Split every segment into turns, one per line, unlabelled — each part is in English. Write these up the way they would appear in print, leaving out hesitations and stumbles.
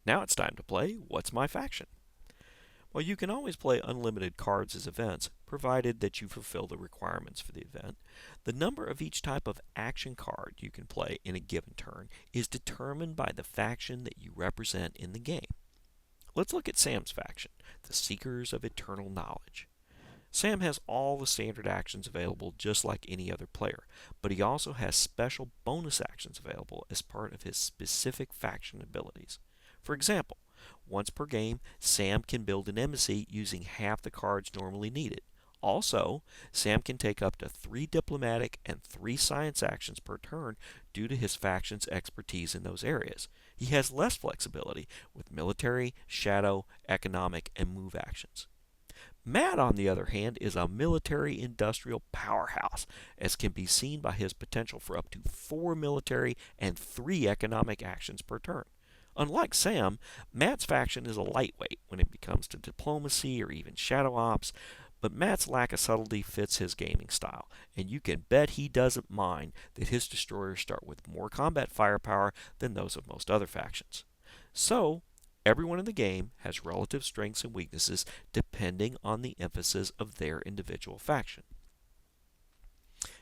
Now it's time to play What's My Faction? Well, you can always play unlimited cards as events, provided that you fulfill the requirements for the event. The number of each type of action card you can play in a given turn is determined by the faction that you represent in the game. Let's look at Sam's faction, the Seekers of Eternal Knowledge. Sam has all the standard actions available just like any other player, but he also has special bonus actions available as part of his specific faction abilities. For example, once per game, Sam can build an embassy using half the cards normally needed. Also, Sam can take up to 3 diplomatic and 3 science actions per turn due to his faction's expertise in those areas. He has less flexibility with military, shadow, economic, and move actions. Matt, on the other hand, is a military industrial powerhouse, as can be seen by his potential for up to 4 military and 3 economic actions per turn. Unlike Sam, Matt's faction is a lightweight when it comes to diplomacy or even shadow ops, but Matt's lack of subtlety fits his gaming style, and you can bet he doesn't mind that his destroyers start with more combat firepower than those of most other factions. So, everyone in the game has relative strengths and weaknesses depending on the emphasis of their individual faction.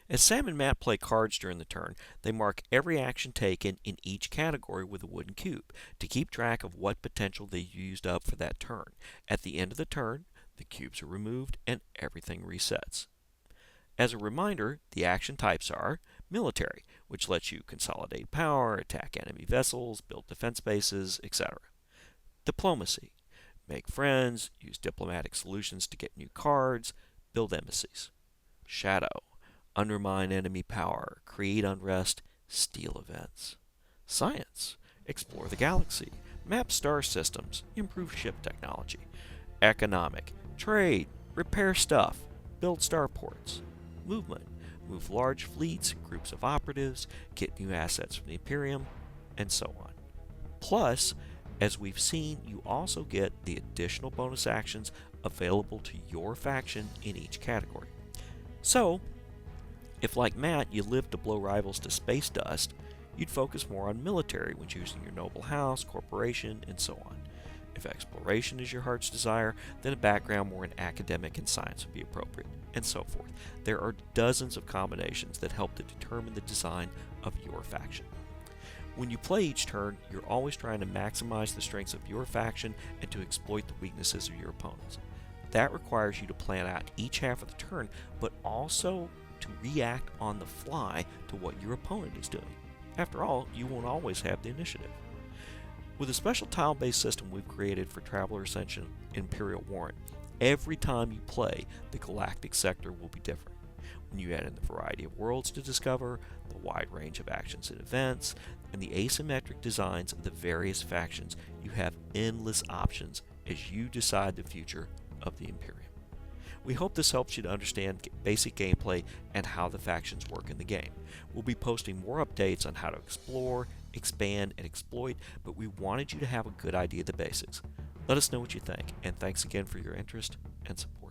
As Sam and Matt play cards during the turn, they mark every action taken in each category with a wooden cube to keep track of what potential they used up for that turn. At the end of the turn, the cubes are removed and everything resets. As a reminder, the action types are military, which lets you consolidate power, attack enemy vessels, build defense bases, etc. Diplomacy, make friends, use diplomatic solutions to get new cards, build embassies. Shadow, undermine enemy power, create unrest, steal events. Science, explore the galaxy, map star systems, improve ship technology. Economic, trade, repair stuff, build starports. Movement, move large fleets, groups of operatives, get new assets from the Imperium, and so on. Plus, as we've seen, you also get the additional bonus actions available to your faction in each category. So, if like Matt you live to blow rivals to space dust, you'd focus more on military when choosing your noble house, corporation, and so on. If exploration is your heart's desire, then a background more in academic and science would be appropriate, and so forth. There are dozens of combinations that help to determine the design of your faction. When you play each turn, you're always trying to maximize the strengths of your faction and to exploit the weaknesses of your opponents. That requires you to plan out each half of the turn, but also to react on the fly to what your opponent is doing. After all, you won't always have the initiative. With a special tile-based system we've created for Traveller Ascension Imperial Warrant, every time you play, the galactic sector will be different. When you add in the variety of worlds to discover, the wide range of actions and events, and the asymmetric designs of the various factions, you have endless options as you decide the future of the Imperium. We hope this helps you to understand basic gameplay and how the factions work in the game. We'll be posting more updates on how to explore, expand, and exploit, but we wanted you to have a good idea of the basics. Let us know what you think, and thanks again for your interest and support.